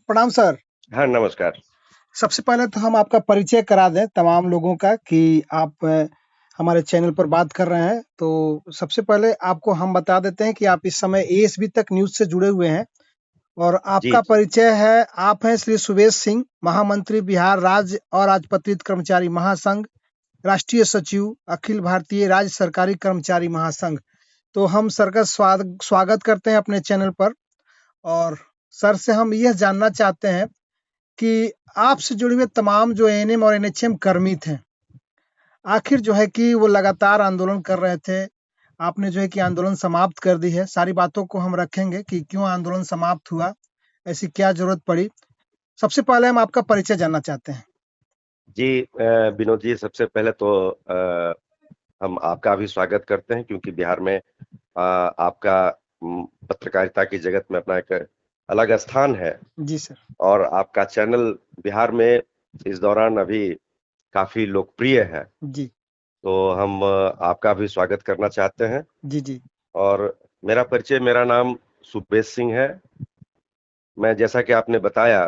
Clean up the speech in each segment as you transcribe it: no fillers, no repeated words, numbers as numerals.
प्रणाम सर। हाँ, नमस्कार। सबसे पहले तो हम आपका परिचय करा दें तमाम लोगों का कि आप हमारे चैनल पर बात कर रहे हैं। तो सबसे पहले आपको हम बता देते हैं कि आप इस समय एएसबी तक न्यूज़ से जुड़े हुए हैं और जी, आपका जी। परिचय है, आप हैं श्री सुबेश सिंह, महामंत्री बिहार राज्य अराजपत्रित कर्मचारी महासंघ, राष्ट्रीय सचिव, अखिल भारतीय राज्य सरकारी कर्मचारी महासंघ। तो हम सर का स्वागत करते हैं अपने चैनल पर और सर से हम यह जानना चाहते हैं कि आपसे जुड़े हुए तमाम जो एएनएम और एनएचएम कर्मी थे, आखिर जो है कि वो लगातार आंदोलन कर रहे थे। आपने जो है कि आंदोलन समाप्त कर दी है। सारी बातों को हम रखेंगे कि क्यों आंदोलन समाप्त हुआ, ऐसी क्या ज़रूरत पड़ी। सबसे पहले हम आपका परिचय जानना चाहते हैं। जी विनोद जी, सबसे पहले तो हम आपका भी स्वागत करते हैं क्योंकि बिहार में आपका पत्रकारिता की जगत में अपना एक अलग स्थान है जी सर। और आपका चैनल बिहार में इस दौरान अभी काफ़ी लोकप्रिय है। जी। तो हम आपका भी स्वागत करना चाहते हैं जी, जी। और मेरा नाम सुबेश सिंह है। मैं जैसा कि आपने बताया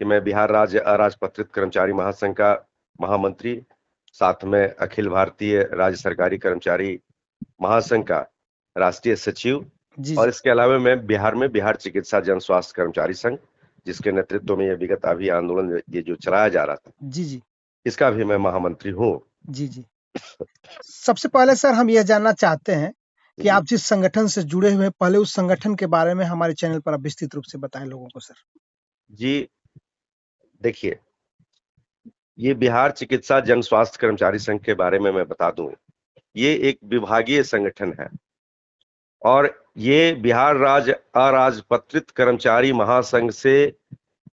कि मैं बिहार राज्य अराजपत्रित कर्मचारी महासंघ का महामंत्री, साथ में अखिल भारतीय राज्य सरकारी कर्मचारी महासंघ का राष्ट्रीय सचिव जी, और जी। इसके अलावा मैं बिहार में बिहार चिकित्सा जन स्वास्थ्य कर्मचारी संघ, जिसके नेतृत्व में ये विगत अभी आंदोलन ये जो चलाया जा रहा था, जी, जी। इसका भी मैं महामंत्री हूँ। जी, जी। सबसे पहले सर हम यह जानना चाहते हैं कि जी आप जिस संगठन से जुड़े हुए हैं, पहले उस संगठन के बारे में हमारे चैनल पर आप विस्तृत रूप से बताएं लोगों को सर। जी, देखिए, ये बिहार चिकित्सा जन स्वास्थ्य कर्मचारी संघ के बारे में मैं बता दूं, ये एक विभागीय संगठन है और ये बिहार राज्य अराजपत्रित कर्मचारी महासंघ से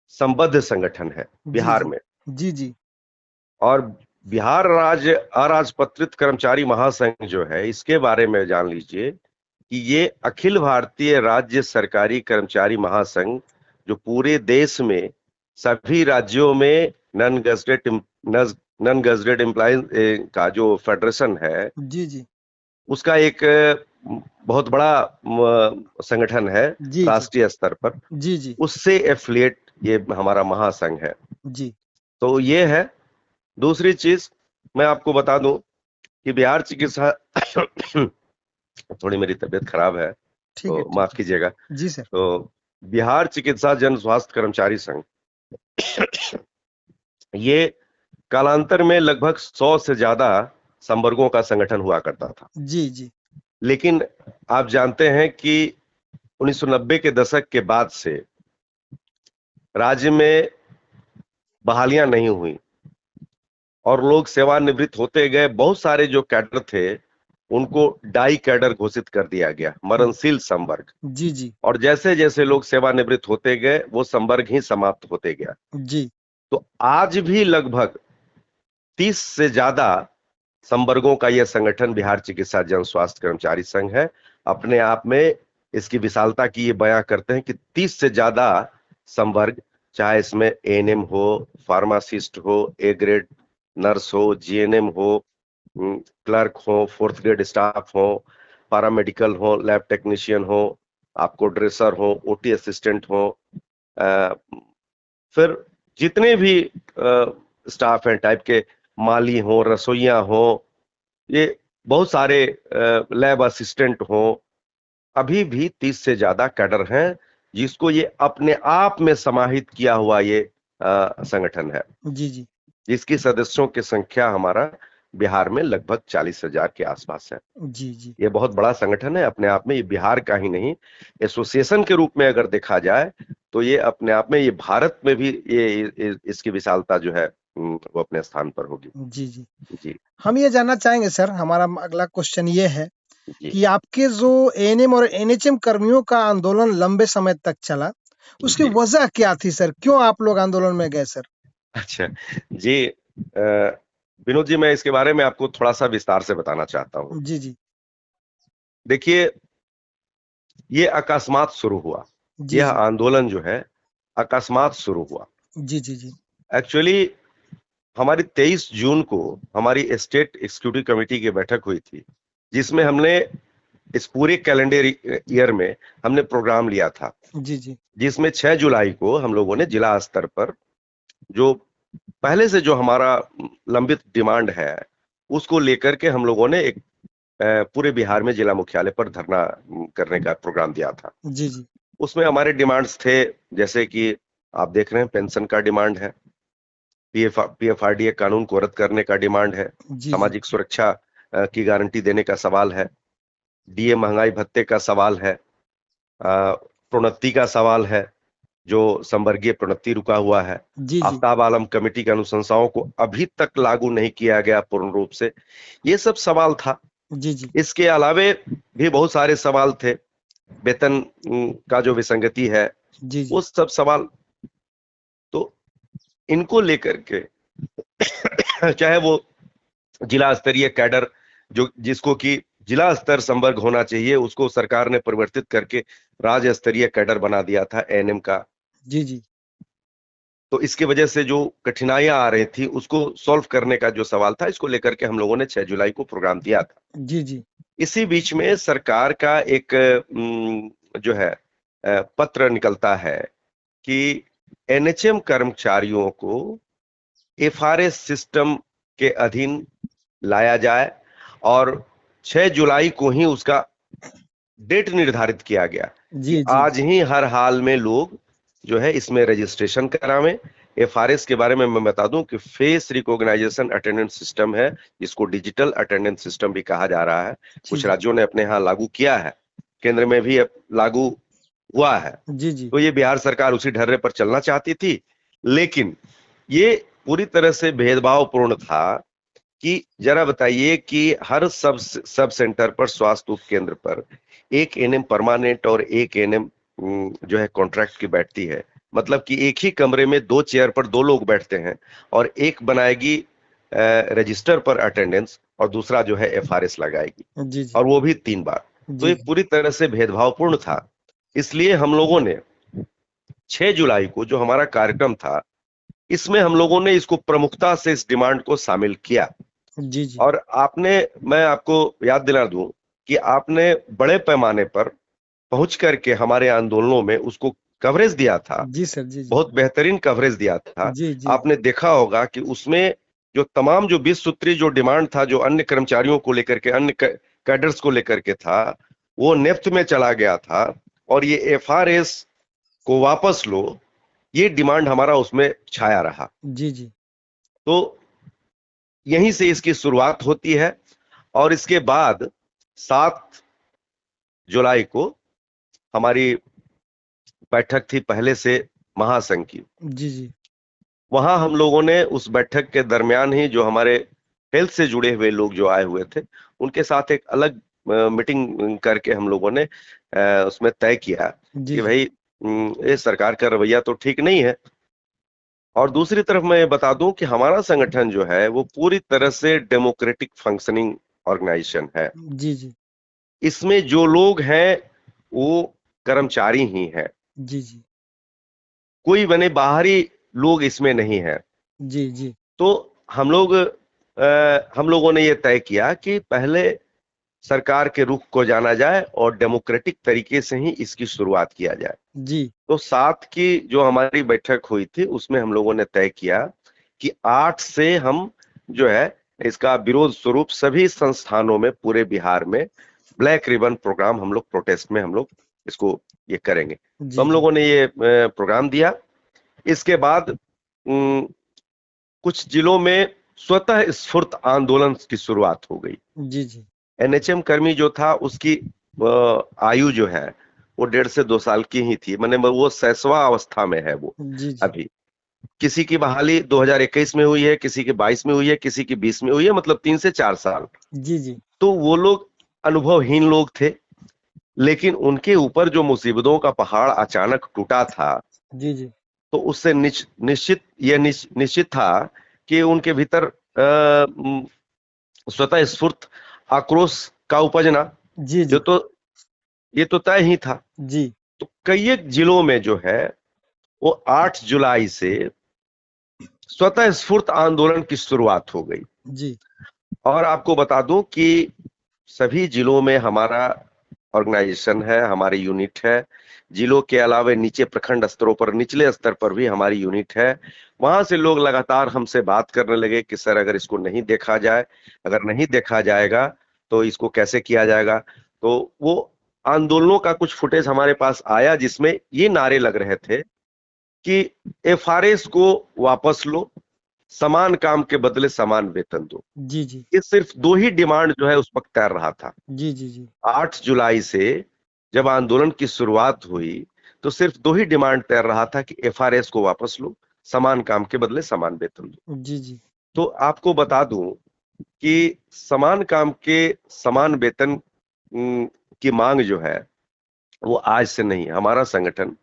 संबद्ध संगठन है जी, बिहार जी। में। जी, जी। और बिहार राज्य अराजपत्रित कर्मचारी महासंघ जो है, इसके बारे में जान लीजिए कि ये अखिल भारतीय राज्य सरकारी कर्मचारी महासंघ जो पूरे देश में सभी राज्यों में नॉन गजटेड एम्प्लॉइज का जो फेडरेशन है, जी, जी। उसका एक बहुत बड़ा संगठन है जी, जी। राष्ट्रीय स्तर पर। जी, जी। उससे एफिलिएट ये हमारा महासंघ है। जी। तो ये है। दूसरी चीज मैं आपको बता दूं कि बिहार चिकित्सा थोड़ी मेरी तबीयत खराब है ठीक है, तो ठीक माफ है। कीजिएगा। जी सर। तो बिहार चिकित्सा जन स्वास्थ्य कर्मचारी संघ ये कालांतर में लगभग 100 से ज्यादा संवर्गों का संगठन हुआ करता था। जी, जी। लेकिन आप जानते हैं कि 1990 के दशक के बाद से राज्य में बहालियां नहीं हुई और लोग सेवानिवृत्त होते गए। बहुत सारे जो कैडर थे उनको डाई कैडर घोषित कर दिया गया, मरणशील संवर्ग। जी, जी। और जैसे जैसे लोग सेवानिवृत्त होते गए वो संवर्ग ही समाप्त होते गया। जी। तो आज भी लगभग 30 से ज्यादा संवर्गों का यह संगठन बिहार चिकित्सा जन स्वास्थ्य कर्मचारी संघ है। अपने आप में इसकी विशालता की ये बयां करते हैं कि 30 से ज्यादा संवर्ग, चाहे इसमें एएनएम हो, फार्मासिस्ट हो, ए ग्रेड नर्स हो, जीएनएम हो, क्लर्क हो, फोर्थ ग्रेड स्टाफ हो, पैरामेडिकल हो, लैब टेक्नीशियन हो, आपको ड्रेसर हो, ओटी असिस्टेंट हो, फिर जितने भी स्टाफ हैं टाइप के, माली हो, रसोइया हो, ये बहुत सारे लैब असिस्टेंट हो, अभी भी 30 से ज्यादा कैडर हैं जिसको ये अपने आप में समाहित किया हुआ ये संगठन है, जी, जी। जिसकी सदस्यों की संख्या हमारा बिहार में लगभग 40,000 के आसपास है। जी, जी। ये बहुत बड़ा संगठन है अपने आप में। ये बिहार का ही नहीं, एसोसिएशन के रूप में अगर देखा जाए तो ये अपने आप में, ये भारत में भी ये इसकी विशालता जो है वो अपने स्थान पर होगी। जी, जी। जी हम ये जानना चाहेंगे सर, हमारा अगला क्वेश्चन ये है जी कि आपके जो एएनएम और एनएचएम कर्मियों का आंदोलन लंबे समय तक चला, उसकी जी। वजह क्या थी सर? क्यों आप लोग आंदोलन में गए सर? अच्छा जी, विनोद जी, मैं इसके बारे में आपको थोड़ा सा विस्तार से बताना चाहता हूँ। जी, जी। देखिए, ये अकस्मात शुरू हुआ। जी, यह जी। आंदोलन जो है अकस्मात शुरू हुआ। जी, जी, जी। एक्चुअली हमारी 23 जून को हमारी स्टेट एग्जीक्यूटिव कमेटी की बैठक हुई थी, जिसमें हमने इस पूरे कैलेंडर ईयर में हमने प्रोग्राम लिया था, जी जी जिसमें 6 जुलाई को हम लोगों ने जिला स्तर पर जो पहले से जो हमारा लंबित डिमांड है उसको लेकर के हम लोगों ने एक पूरे बिहार में जिला मुख्यालय पर धरना करने का प्रोग्राम दिया था। जी जी उसमें हमारे डिमांड्स थे, जैसे कि आप देख रहे हैं पेंशन का डिमांड है, पीएफआरडीए कानून को रद्द करने का डिमांड है, जी जी सामाजिक सुरक्षा की गारंटी देने का सवाल है, डीए महंगाई भत्ते का सवाल है, प्रोन्नति का सवाल है, जो संवर्गीय प्रोन्नति रुका हुआ है, जी जी आफ्ताब आलम कमेटी की अनुशंसाओं को अभी तक लागू नहीं किया गया पूर्ण रूप से, ये सब सवाल था। जी जी इसके अलावे भी बहुत सारे सवाल थे, वेतन का जो विसंगति है, जी जी वो सब सवाल। तो इनको लेकर के चाहे वो जिला स्तरीय कैडर जो जिसको कि जिला स्तर संवर्ग होना चाहिए, उसको सरकार ने परिवर्तित करके राज्य स्तरीय कैडर बना दिया था एएनएम का। जी जी तो इसकी वजह से जो कठिनाइयां आ रही थी उसको सॉल्व करने का जो सवाल था, इसको लेकर के हम लोगों ने 6 जुलाई को प्रोग्राम दिया था। जी जी इसी बीच में सरकार का एक जो है पत्र निकलता है कि एनएचएम कर्मचारियों को एफआरएस सिस्टम के अधीन लाया जाए, और 6 जुलाई को ही उसका डेट निर्धारित किया गया कि जी जी आज ही हर हाल में लोग जो है इसमें रजिस्ट्रेशन करावें। एफआरएस के बारे में मैं बता दूं कि फेस रिकॉग्नाइजेशन अटेंडेंस सिस्टम है, जिसको डिजिटल अटेंडेंस सिस्टम भी कहा जा रहा है। जी कुछ जी राज्यों ने अपने यहाँ लागू किया है, केंद्र में भी अब लागू हुआ है। जी जी तो ये बिहार सरकार उसी ढर्रे पर चलना चाहती थी, लेकिन ये पूरी तरह से भेदभावपूर्ण था कि जरा बताइए कि हर सब सेंटर पर, स्वास्थ्य उप केंद्र पर एक एएनएम परमानेंट और एक एएनएम जो है कॉन्ट्रैक्ट की बैठती है। मतलब कि एक ही कमरे में 2 चेयर पर 2 लोग बैठते हैं, और एक बनाएगी रजिस्टर पर अटेंडेंस और दूसरा जो है एफआरएस लगाएगी, जी जी और वो भी 3 बार। तो जी ये पूरी तरह से भेदभावपूर्ण था। इसलिए हम लोगों ने 6 जुलाई को जो हमारा कार्यक्रम था, इसमें हम लोगों ने इसको प्रमुखता से इस डिमांड को शामिल किया। जी जी और मैं आपको याद दिला दूं कि आपने बड़े पैमाने पर पहुंच करके हमारे आंदोलनों में उसको कवरेज दिया था, जी सर जी जी बहुत बेहतरीन कवरेज दिया था। जी जी आपने देखा होगा कि उसमें जो तमाम जो 20 सूत्री जो डिमांड था, जो अन्य कर्मचारियों को लेकर के, अन्य कैडर्स को लेकर के था, वो नेफ्ट में चला गया था, और ये एफआरएस को वापस लो, ये डिमांड हमारा उसमें छाया रहा। जी जी तो यहीं से इसकी शुरुआत होती है, और इसके बाद 7 जुलाई को हमारी बैठक थी पहले से महासंघ की। जी जी वहां हम लोगों ने उस बैठक के दरमियान ही जो हमारे हेल्थ से जुड़े हुए लोग जो आए हुए थे, उनके साथ एक अलग मीटिंग करके हम लोगों ने उसमें तय किया जी कि जी भाई ये सरकार का रवैया तो ठीक नहीं है। और दूसरी तरफ मैं ये बता दूं कि हमारा संगठन जो है वो पूरी तरह से डेमोक्रेटिक फंक्शनिंग ऑर्गेनाइजेशन है। जी जी इसमें जो लोग हैं वो कर्मचारी ही हैं, जी जी कोई बने बाहरी लोग इसमें नहीं है। जी जी तो हम लोगों ने ये तय किया कि पहले सरकार के रुख को जाना जाए और डेमोक्रेटिक तरीके से ही इसकी शुरुआत किया जाए। जी तो 7 की जो हमारी बैठक हुई थी, उसमें हम लोगों ने तय किया कि 8 से हम जो है इसका विरोध स्वरूप सभी संस्थानों में पूरे बिहार में ब्लैक रिबन प्रोग्राम हम लोग, प्रोटेस्ट में हम लोग इसको ये करेंगे। तो जी हम जी लोगों ने ये प्रोग्राम दिया। इसके बाद कुछ जिलों में स्वतः स्फूर्त आंदोलन की शुरुआत हो गई। जी जी एनएचएम कर्मी जो था उसकी आयु जो है वो 1.5 से 2 साल की ही थी, मैंने वो शैशवा अवस्था में है वो जी जी अभी। किसी की बहाली 2021 में हुई है, किसी की 22 में हुई है, किसी की 20 में हुई है, मतलब 3 से 4 साल। जी जी तो वो लोग अनुभवहीन लोग थे, लेकिन उनके ऊपर जो मुसीबतों का पहाड़ अचानक टूटा था, जी जी तो उससे निश्चित था कि उनके भीतर स्वतः स्फूर्त आक्रोश का उपजना, जी जी ये तो तय ही था। जी तो कई एक जिलों में जो है वो 8 जुलाई से स्वतः स्फूर्त आंदोलन की शुरुआत हो गई। जी और आपको बता दूं कि सभी जिलों में हमारा ऑर्गेनाइजेशन है, हमारी यूनिट है। जिलों के अलावा नीचे प्रखंड स्तरों पर, निचले स्तर पर भी हमारी यूनिट है। वहां से लोग लगातार हमसे बात करने लगे कि सर अगर इसको नहीं देखा जाए, अगर नहीं देखा जाएगा तो इसको कैसे किया जाएगा। तो वो आंदोलनों का कुछ फुटेज हमारे पास आया जिसमें ये नारे लग रहे थे कि एफआरएस को वापस लो, समान काम के बदले समान वेतन दो। जी जी ये सिर्फ दो ही डिमांड जो है उस वक्त तैर रहा था। जी जी जी 8 जुलाई से जब आंदोलन की शुरुआत हुई तो सिर्फ दो ही डिमांड तैर रहा था कि एफआरएस को वापस लो, समान काम के बदले समान वेतन दो। जी जी तो आपको बता दूं कि समान काम के समान वेतन की मांग जो है वो आज से नहीं, हमारा संगठन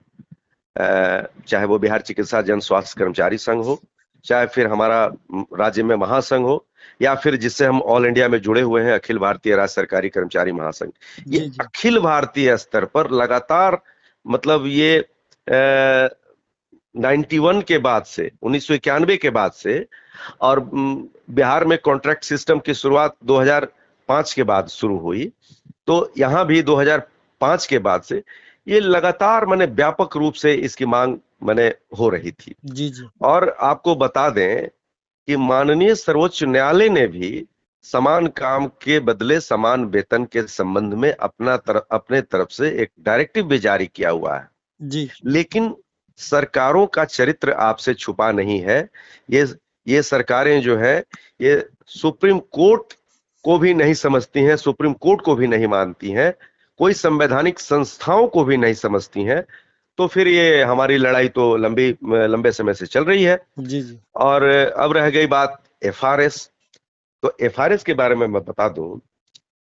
चाहे वो बिहार चिकित्सा जन स्वास्थ्य कर्मचारी संघ हो, चाहे फिर हमारा राज्य में महासंघ हो, या फिर जिससे हम ऑल इंडिया में जुड़े हुए हैं अखिल भारतीय राज्य सरकारी कर्मचारी महासंघ, ये जी जी अखिल भारतीय स्तर पर लगातार, मतलब ये 91 के बाद से, 1991 के बाद से, और बिहार में कॉन्ट्रैक्ट सिस्टम की शुरुआत 2005 के बाद शुरू हुई, तो यहां भी 2005 के बाद से ये लगातार माने व्यापक रूप से इसकी मांग माने हो रही थी। जी जी और आपको बता दें कि माननीय सर्वोच्च न्यायालय ने भी समान काम के बदले समान वेतन के संबंध में अपने तरफ से एक डायरेक्टिव भी जारी किया हुआ है। जी लेकिन सरकारों का चरित्र आपसे छुपा नहीं है। ये सरकारें जो है ये सुप्रीम कोर्ट को भी नहीं समझती हैं, सुप्रीम कोर्ट को भी नहीं मानती हैं, कोई संवैधानिक संस्थाओं को भी नहीं समझती हैं। तो फिर ये हमारी लड़ाई तो लंबे समय से चल रही है। जी जी और अब रह गई बात एफआरएस। तो एफआरएस के बारे में मैं बता दूं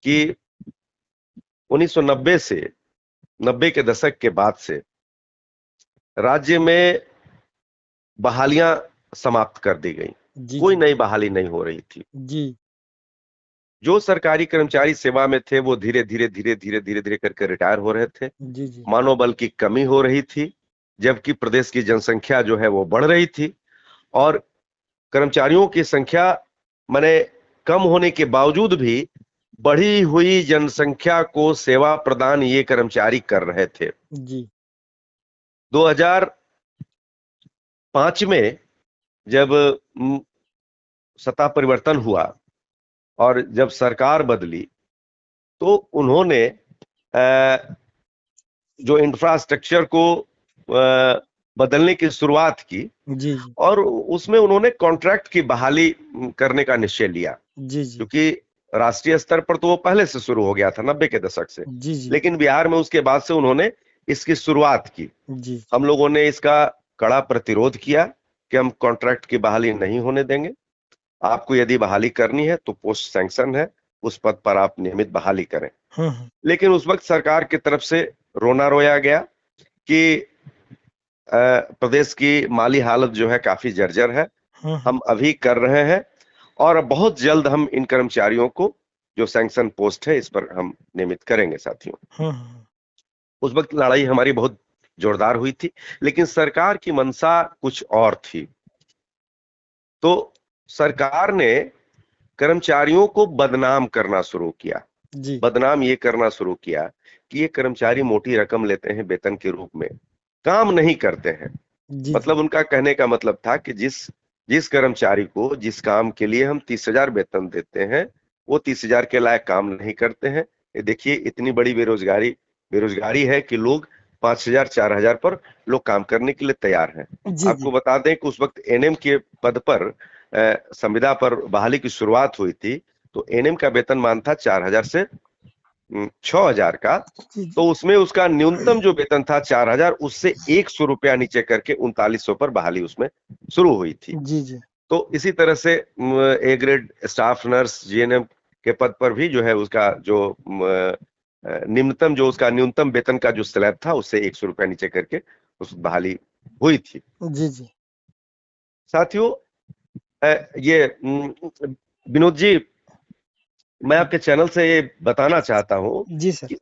कि 1990 से 90 के दशक के बाद से राज्य में बहालियां समाप्त कर दी गई, जी कोई जी नई बहाली नहीं हो रही थी। जी जो सरकारी कर्मचारी सेवा में थे वो धीरे धीरे धीरे धीरे धीरे धीरे करके रिटायर हो रहे थे। जी जी मानव की कमी हो रही थी, जबकि प्रदेश की जनसंख्या जो है वो बढ़ रही थी, और कर्मचारियों की संख्या माने कम होने के बावजूद भी बढ़ी हुई जनसंख्या को सेवा प्रदान ये कर्मचारी कर रहे थे। जी 2005 में जब सत्ता परिवर्तन हुआ और जब सरकार बदली तो उन्होंने जो इंफ्रास्ट्रक्चर को बदलने की शुरुआत की, जी जी और उसमें उन्होंने कॉन्ट्रैक्ट की बहाली करने का निश्चय लिया। जी जी क्योंकि राष्ट्रीय स्तर पर तो वो पहले से शुरू हो गया था 90 के दशक से, जी जी लेकिन बिहार में उसके बाद से उन्होंने इसकी शुरुआत की। जी हम लोगों ने इसका कड़ा प्रतिरोध किया कि हम कॉन्ट्रैक्ट की बहाली नहीं होने देंगे। आपको यदि बहाली करनी है तो पोस्ट सैंक्शन है, उस पद पर आप नियमित बहाली करें। लेकिन उस वक्त सरकार की तरफ से रोना रोया गया कि प्रदेश की माली हालत जो है काफी जर्जर है, हम अभी कर रहे हैं और बहुत जल्द हम इन कर्मचारियों को जो सैंक्शन पोस्ट है इस पर हम नियमित करेंगे साथियों। उस वक्त लड़ाई हमारी बहुत जोरदार हुई थी, लेकिन सरकार की मंशा कुछ और थी। तो सरकार ने कर्मचारियों को बदनाम करना शुरू किया। जी बदनाम ये करना शुरू किया कि ये कर्मचारी मोटी रकम लेते हैं वेतन के रूप में, काम नहीं करते हैं। जी मतलब उनका कहने का मतलब था कि जिस कर्मचारी को जिस काम के लिए हम 30,000 वेतन देते हैं वो 30,000 के लायक काम नहीं करते हैं। ये देखिए इतनी बड़ी बेरोजगारी है कि लोग 5,000 4,000 पर लोग काम करने के लिए तैयार हैं। जी आपको बता दें कि उस वक्त एनएम के पद पर संविदा पर बहाली की शुरुआत हुई थी, तो एनएम का वेतन मान था 4,000 से 6,000 का। तो उसमें उसका न्यूनतम जो वेतन था 4,000, उससे 100 रुपया नीचे करके 3900 पर बहाली उसमें शुरू हुई थी। जी जी तो इसी तरह से A grade staff nurse GNM के पद पर भी जो है उसका जो न्यूनतम वेतन का जो स्लैब था उससे 100 रुपया नीचे करके उस बहाली हुई थी। जी जी साथियों, ये विनोद जी, मैं आपके चैनल से ये बताना चाहता हूं जी सर। कि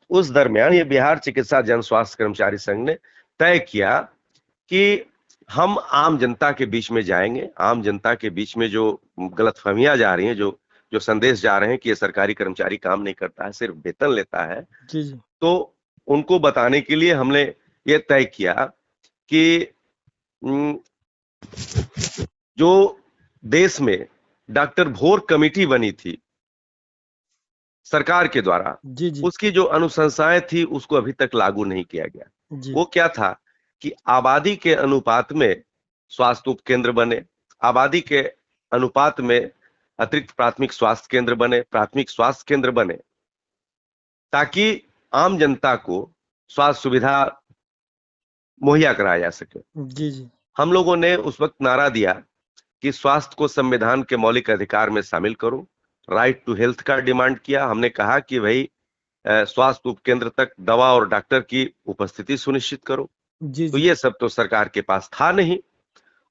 उस दरमियान ये बिहार चिकित्सा जन स्वास्थ्य कर्मचारी संघ ने तय किया कि हम आम जनता के बीच में जाएंगे, आम जनता के बीच में जो गलतफहमियां जा रही हैं, जो जो संदेश जा रहे हैं कि ये सरकारी कर्मचारी काम नहीं करता है, सिर्फ वेतन लेता है, जी जी तो उनको बताने के लिए हमने ये तय किया कि जो देश में डॉक्टर भोर कमेटी बनी थी सरकार के द्वारा, जी जी उसकी जो अनुशंसाएं थी उसको अभी तक लागू नहीं किया गया। जी वो क्या था कि आबादी के अनुपात में स्वास्थ्य उपकेंद्र बने, आबादी के अनुपात में अतिरिक्त प्राथमिक स्वास्थ्य केंद्र बने, प्राथमिक स्वास्थ्य केंद्र बने, ताकि आम जनता को स्वास्थ्य सुविधा मुहैया कराया जा सके। जी जी हम लोगों ने उस वक्त नारा दिया कि स्वास्थ्य को संविधान के मौलिक अधिकार में शामिल करो, राइट टू हेल्थ का डिमांड किया। हमने कहा कि भाई स्वास्थ्य उपकेंद्र तक दवा और डॉक्टर की उपस्थिति सुनिश्चित करो। जी तो जी ये सब तो सरकार के पास था नहीं,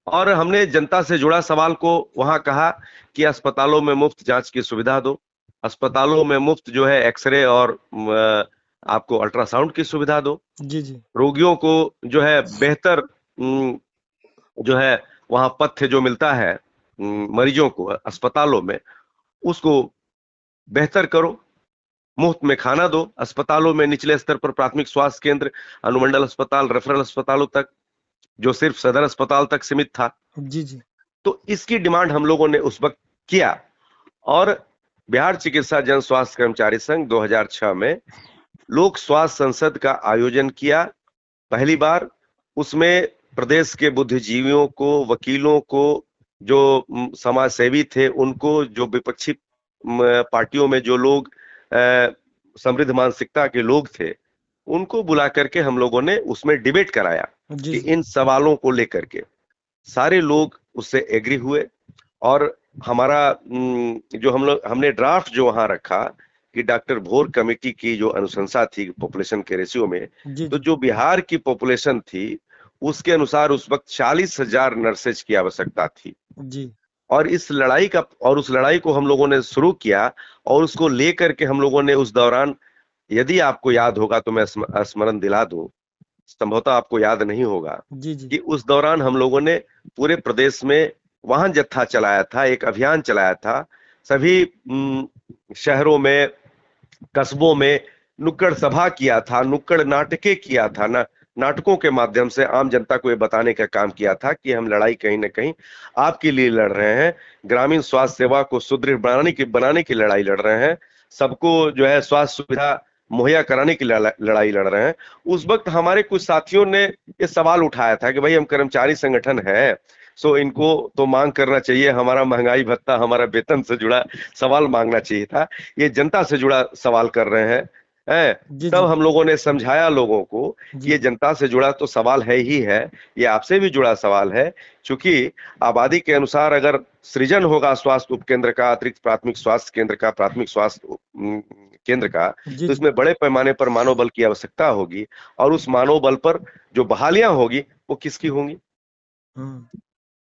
और हमने जनता से जुड़ा सवाल को वहां कहा कि अस्पतालों में मुफ्त जांच की सुविधा दो, अस्पतालों में मुफ्त जो है एक्सरे और आपको अल्ट्रासाउंड की सुविधा दो, जी जी रोगियों को जो है बेहतर जो है वहां पथ्य जो मिलता है मरीजों को अस्पतालों में, उसको बेहतर करो, मुफ्त में खाना दो अस्पतालों में, निचले स्तर पर प्राथमिक स्वास्थ्य केंद्र, अनुमंडल अस्पताल, रेफरल अस्पतालों तक, जो सिर्फ सदर अस्पताल तक सीमित था। जी जी तो इसकी डिमांड हम लोगों ने उस वक्त किया, और बिहार चिकित्सा जन स्वास्थ्य कर्मचारी संघ 2006 में लोक स्वास्थ्य संसद का आयोजन किया पहली बार। उसमें प्रदेश के बुद्धिजीवियों को, वकीलों को, जो समाज सेवी थे उनको, जो विपक्षी पार्टियों में जो लोग समृद्ध मानसिकता के लोग थे, उनको बुला करके हम लोगों ने उसमें डिबेट कराया जी कि जी इन सवालों को लेकर के सारे लोग उससे एग्री हुए। और हमारा जो हमने ड्राफ्ट जो वहां रखा कि डॉक्टर भोर कमेटी की जो अनुशंसा थी पॉपुलेशन के रेशियो में, जी तो जी जो बिहार की पॉपुलेशन थी उसके अनुसार उस वक्त 40,000 नर्सेज की आवश्यकता थी। जी और उस लड़ाई को हम लोगों ने शुरू किया, और उसको लेकर के हम लोगों ने उस दौरान, यदि आपको याद होगा तो मैं स्मरण दिला दूं, संभवतः आपको याद नहीं होगा, जी जी कि उस दौरान हम लोगों ने पूरे प्रदेश में वाहन जत्था चलाया था, एक अभियान चलाया था, सभी शहरों में, कस्बों में नुक्कड़ सभा किया था, नुक्कड़ नाटके किया था ना, नाटकों के माध्यम से आम जनता को ये बताने का काम किया था कि हम लड़ाई कहीं ना कहीं आपके लिए लड़ रहे हैं, ग्रामीण स्वास्थ्य सेवा को सुदृढ़ बनाने की लड़ाई लड़ रहे हैं, सबको जो है स्वास्थ्य सुविधा मुहैया कराने की लड़ाई लड़ रहे हैं। उस वक्त हमारे कुछ साथियों ने ये सवाल उठाया था कि भाई हम कर्मचारी संगठन है, सो इनको तो मांग करना चाहिए, हमारा महंगाई भत्ता, हमारा वेतन से जुड़ा सवाल मांगना चाहिए था, ये जनता से जुड़ा सवाल कर रहे हैं। जी तब जी हम लोगों ने समझाया लोगों को कि जी ये जनता से जुड़ा तो सवाल है ही है, ये आपसे भी जुड़ा सवाल है, क्योंकि आबादी के अनुसार अगर सृजन होगा स्वास्थ्य उपकेंद्र का, अतिरिक्त प्राथमिक स्वास्थ्य केंद्र का, प्राथमिक स्वास्थ्य केंद्र का, जी तो जी इसमें बड़े पैमाने पर मानव बल की आवश्यकता होगी, और उस मानव बल पर जो बहालियां होगी वो किसकी होंगी।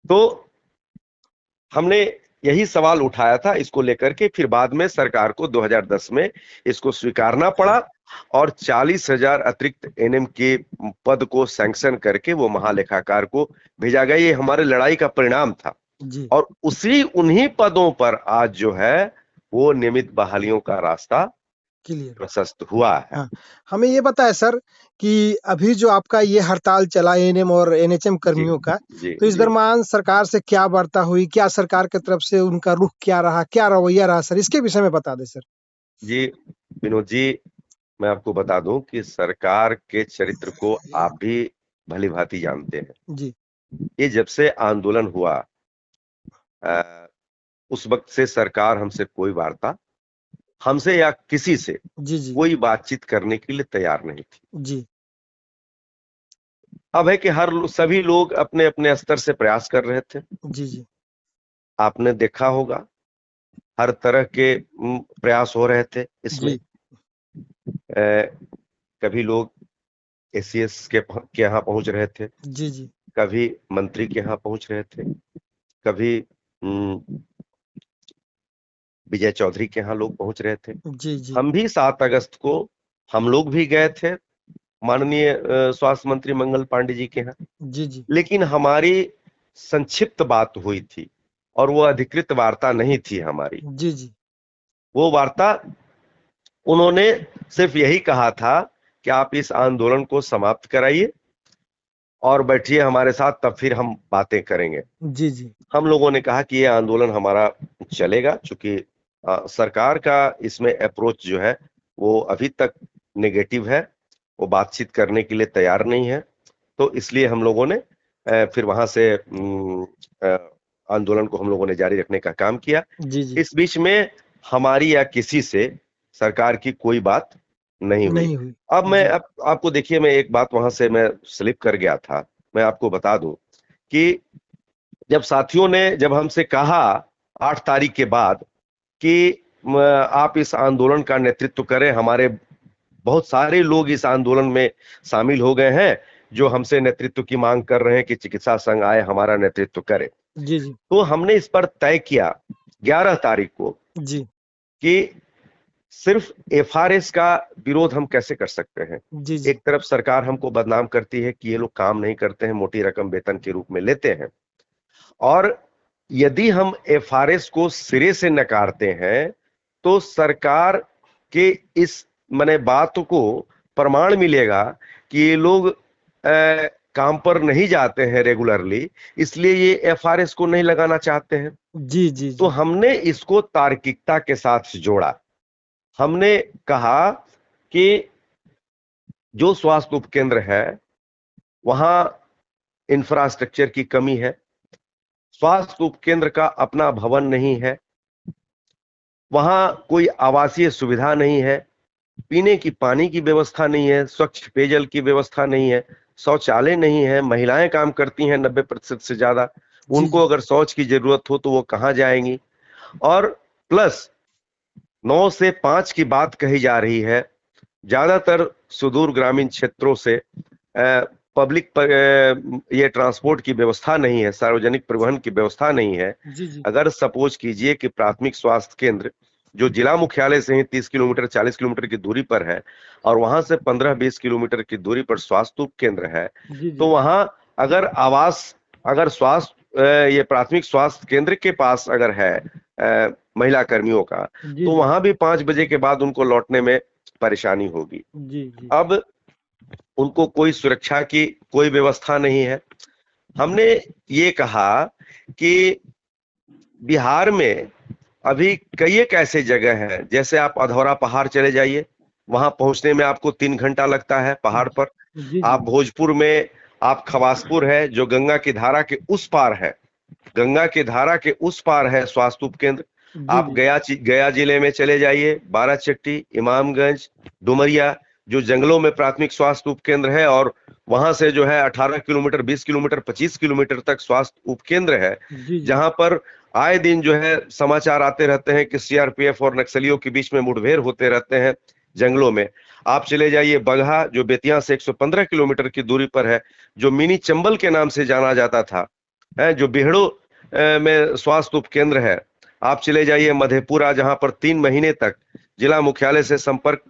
तो हमने यही सवाल उठाया था, इसको लेकर के फिर बाद में सरकार को 2010 में इसको स्वीकारना पड़ा, और 40,000 अतिरिक्त एनएम के पद को सैंक्शन करके वो महालेखाकार को भेजा गया। ये हमारे लड़ाई का परिणाम था, जी और उन्हीं पदों पर आज जो है वो नियमित बहालियों का रास्ता क्लियर प्रशस्त हुआ है। हाँ, हमें ये बताएं सर कि अभी जो आपका ये हड़ताल चला एएनएम और एनएचएम कर्मियों का, जी तो इस जी दरमियान सरकार से क्या वार्ता हुई, क्या सरकार की तरफ से उनका रुख क्या रहा, क्या रवैया रहा सर, इसके विषय में बता दें सर। जी विनोद जी, मैं आपको बता दूं कि सरकार के चरित्र को आप भी भली भांति जानते हैं। जी ये जब से आंदोलन हुआ उस वक्त से सरकार हमसे कोई वार्ता, हमसे या किसी से जी जी कोई बातचीत करने के लिए तैयार नहीं थी। जी अब है कि सभी लोग अपने अपने स्तर से प्रयास कर रहे थे। जी जी आपने देखा होगा हर तरह के प्रयास हो रहे थे इसमें। जी कभी लोग एसीएस के यहाँ पहुंच रहे थे, जी जी कभी मंत्री के यहाँ पहुंच रहे थे, कभी विजय चौधरी के यहाँ लोग पहुंच रहे थे। जी जी हम भी 7 अगस्त को हम लोग भी गए थे माननीय स्वास्थ्य मंत्री मंगल पांडे जी के यहाँ, जी जी लेकिन हमारी संक्षिप्त बात हुई थी, और वो अधिकृत वार्ता नहीं थी हमारी। जी जी वो वार्ता उन्होंने सिर्फ यही कहा था कि आप इस आंदोलन को समाप्त कराइए और बैठिए हमारे साथ, तब फिर हम बातें करेंगे। जी जी हम लोगों ने कहा कि ये आंदोलन हमारा चलेगा, चूंकि सरकार का इसमें अप्रोच जो है वो अभी तक नेगेटिव है, वो बातचीत करने के लिए तैयार नहीं है। तो इसलिए हम लोगों ने फिर वहां से आंदोलन को हम लोगों ने जारी रखने का काम किया। जी जी इस बीच में हमारी या किसी से सरकार की कोई बात नहीं हुई। नहीं हुई। अब मैं जी आपको देखिए, मैं एक बात वहां से मैं स्लिप कर गया था, मैं आपको बता दूं कि जब साथियों ने जब हमसे कहा 8 तारीख के बाद कि आप इस आंदोलन का नेतृत्व करें, हमारे बहुत सारे लोग इस आंदोलन में शामिल हो गए हैं जो हमसे नेतृत्व की मांग कर रहे हैं कि चिकित्सा संघ आए हमारा नेतृत्व करे। जी जी तो हमने इस पर तय किया 11 तारीख को जी कि सिर्फ एफआरएस का विरोध हम कैसे कर सकते हैं। जी जी एक तरफ सरकार हमको बदनाम करती है कि ये लोग काम नहीं करते हैं, मोटी रकम वेतन के रूप में लेते हैं, और यदि हम एफआरएस को सिरे से नकारते हैं तो सरकार के इस माने बात को प्रमाण मिलेगा कि ये लोग काम पर नहीं जाते हैं रेगुलरली, इसलिए ये एफआरएस को नहीं लगाना चाहते हैं। जी जी तो जी हमने इसको तार्किकता के साथ जोड़ा। हमने कहा कि जो स्वास्थ्य उपकेंद्र है वहां इंफ्रास्ट्रक्चर की कमी है, स्वास्थ्य उपकेंद्र का अपना भवन नहीं है, वहां कोई आवासीय सुविधा नहीं है, पीने की पानी की व्यवस्था नहीं है, स्वच्छ पेयजल की व्यवस्था नहीं है, शौचालय नहीं है, महिलाएं काम करती हैं 90% से ज्यादा, जी उनको अगर शौच की जरूरत हो तो वो कहां जाएंगी। और प्लस 9 से 5 की बात कही जा रही है, ज्यादातर सुदूर ग्रामीण क्षेत्रों से पब्लिक ये ट्रांसपोर्ट की व्यवस्था नहीं है, सार्वजनिक परिवहन की व्यवस्था नहीं है। जी जी अगर सपोज कीजिए कि प्राथमिक स्वास्थ्य केंद्र जो जिला मुख्यालय से ही 30 किलोमीटर 40 किलोमीटर की दूरी पर है और वहां से 15-20 किलोमीटर की दूरी पर स्वास्थ्य उप केंद्र है, जी तो जी वहां अगर अगर स्वास्थ्य ये प्राथमिक स्वास्थ्य केंद्र के पास अगर है महिला कर्मियों का, जी तो जी वहां भी 5 बजे के बाद उनको लौटने में परेशानी होगी। जी जी अब उनको कोई सुरक्षा की कोई व्यवस्था नहीं है। हमने ये कहा कि बिहार में अभी कई एक ऐसे जगह हैं, जैसे आप अधौरा पहाड़ चले जाइए, वहां पहुंचने में आपको 3 घंटा लगता है पहाड़ पर। जी आप भोजपुर में आप खवासपुर है जो गंगा की धारा के उस पार है, गंगा की धारा के उस पार है स्वास्थ्य उपकेंद्र। जी आप जी गया जिले में चले जाइए, बाराचट्टी, इमामगंज, डुमरिया, जो जंगलों में प्राथमिक स्वास्थ्य उपकेंद्र है, और वहां से जो है 18 किलोमीटर 20 किलोमीटर 25 किलोमीटर तक स्वास्थ्य उपकेंद्र है, जी जी जहां पर आए दिन जो है समाचार आते रहते हैं कि सीआरपीएफ और नक्सलियों के बीच में मुठभेड़ होते रहते हैं जंगलों में। आप चले जाइए बगहा, जो बेतिया से 115 किलोमीटर की दूरी पर है, जो मिनी चंबल के नाम से जाना जाता था, है जो बिहड़ो में स्वास्थ्य उपकेंद्र है। आप चले जाइए मधेपुरा, जहां पर 3 महीने तक जिला मुख्यालय से संपर्क